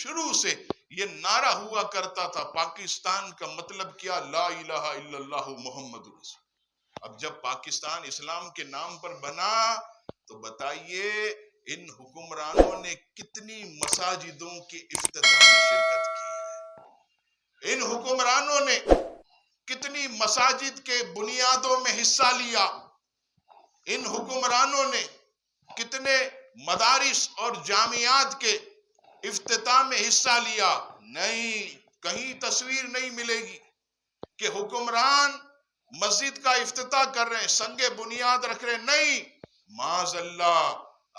شروع سے یہ نعرہ ہوا کرتا تھا، پاکستان کا مطلب کیا؟ لا الہ الا اللہ محمد رسول۔ اب جب پاکستان اسلام کے نام پر بنا تو بتائیے ان حکمرانوں نے کتنی مساجدوں کے افتتاح میں شرکت کی ہے؟ ان حکمرانوں نے کتنی مساجد کے بنیادوں میں حصہ لیا؟ ان حکمرانوں نے کتنے مدارس اور جامعات کے افتتاح میں حصہ لیا؟ نہیں، کہیں تصویر نہیں ملے گی کہ حکمران مسجد کا افتتاح کر رہے ہیں، سنگ بنیاد رکھ رہے ہیں۔ نہیں، معاذ اللہ۔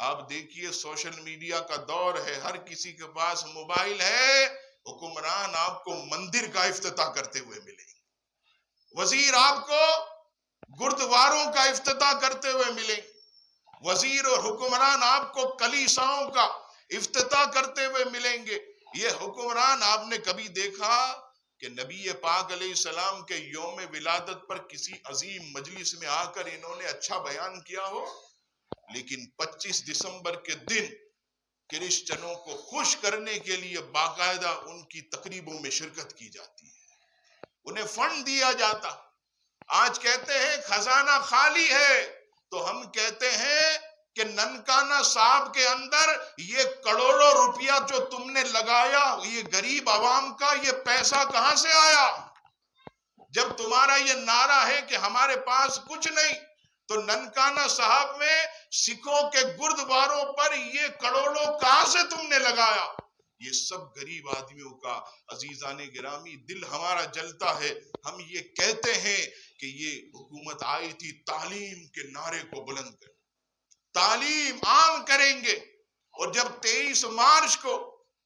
آپ دیکھیے سوشل میڈیا کا دور ہے، ہر کسی کے پاس موبائل ہے، حکمران آپ کو مندر کا افتتاح کرتے ہوئے ملیں گے، وزیر آپ کو گردواروں کا افتتاح کرتے ہوئے ملیں گے، وزیر اور حکمران آپ کو کلیساؤں کا افتتاح کرتے ہوئے ملیں گے۔ یہ حکمران آپ نے کبھی دیکھا کہ نبی پاک علیہ السلام کے یوم ولادت پر کسی عظیم مجلس میں آ کر انہوں نے اچھا بیان کیا ہو؟ لیکن 25 دسمبر کے دن کرسچنوں کو خوش کرنے کے لیے باقاعدہ ان کی تقریبوں میں شرکت کی جاتی ہے، انہیں فنڈ دیا جاتا۔ آج کہتے ہیں خزانہ خالی ہے، تو ہم کہتے ہیں کہ ننکانہ صاحب کے اندر یہ کروڑوں روپیہ جو تم نے لگایا، یہ غریب عوام کا یہ پیسہ کہاں سے آیا؟ جب تمہارا یہ نعرہ ہے کہ ہمارے پاس کچھ نہیں، تو ننکانہ صاحب میں سکھوں کے گردواروں پر یہ کروڑوں کہاں سے تم نے لگایا؟ یہ سب غریب آدمیوں کا۔ عزیزان گرامی، دل ہمارا جلتا ہے، ہم یہ کہتے ہیں کہ یہ حکومت آئی تھی تعلیم کے نعرے کو بلند کر، تعلیم عام کریں گے، اور جب 23 مارچ کو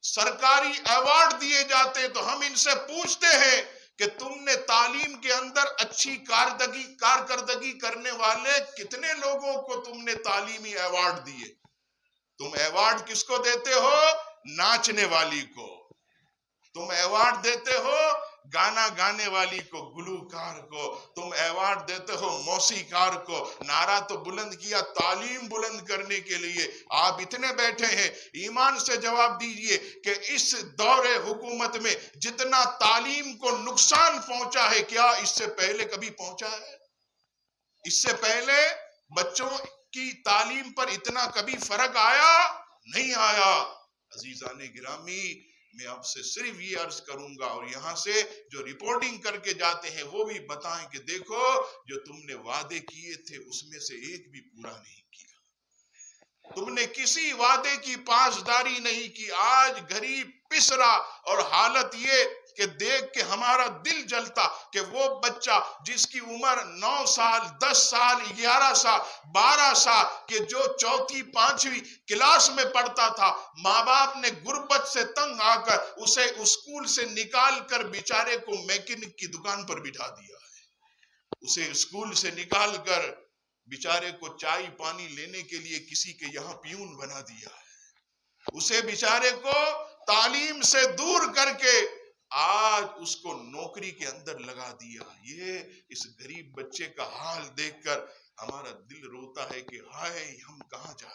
سرکاری ایوارڈ دیے جاتے تو ہم ان سے پوچھتے ہیں کہ تم نے تعلیم کے اندر اچھی کارکردگی کرنے والے کتنے لوگوں کو تم نے تعلیمی ایوارڈ دیے؟ تم ایوارڈ کس کو دیتے ہو؟ ناچنے والی کو۔ تم ایوارڈ دیتے ہو گانا گانے والی کو، گلوکار کو۔ تم ایوارڈ دیتے ہو موسیقار کو۔ نعرہ تو بلند کیا تعلیم بلند کرنے کے لیے۔ آپ اتنے بیٹھے ہیں، ایمان سے جواب دیجئے کہ اس دور حکومت میں جتنا تعلیم کو نقصان پہنچا ہے، کیا اس سے پہلے کبھی پہنچا ہے؟ اس سے پہلے بچوں کی تعلیم پر اتنا کبھی فرق آیا؟ نہیں آیا۔ عزیزان گرامی، میں آپ سے صرف یہ عرض کروں گا، اور یہاں سے جو رپورٹنگ کر کے جاتے ہیں وہ بھی بتائیں کہ دیکھو جو تم نے وعدے کیے تھے اس میں سے ایک بھی پورا نہیں کیا، تم نے کسی وعدے کی پاسداری نہیں کی۔ آج غریب پس رہا، اور حالت یہ کہ دیکھ کے ہمارا دل جلتا کہ وہ بچہ جس کی عمر 9 سال 10 سال 11 سال 12 سال کہ جو 4 5 کلاس میں پڑھتا تھا، ماں باپ نے غربت سے تنگ آ کر اسے اسکول سے نکال کر بیچارے کو میکینک کی دکان پر بٹھا دیا ہے، اسے اسکول سے نکال کر بیچارے کو چائے پانی لینے کے لیے کسی کے یہاں پیون بنا دیا ہے، اسے بیچارے کو تعلیم سے دور کر کے آج اس کو نوکری کے اندر لگا دیا۔ یہ اس غریب بچے کا حال دیکھ کر ہمارا دل روتا ہے کہ ہائے ہم کہاں جا رہے ہیں۔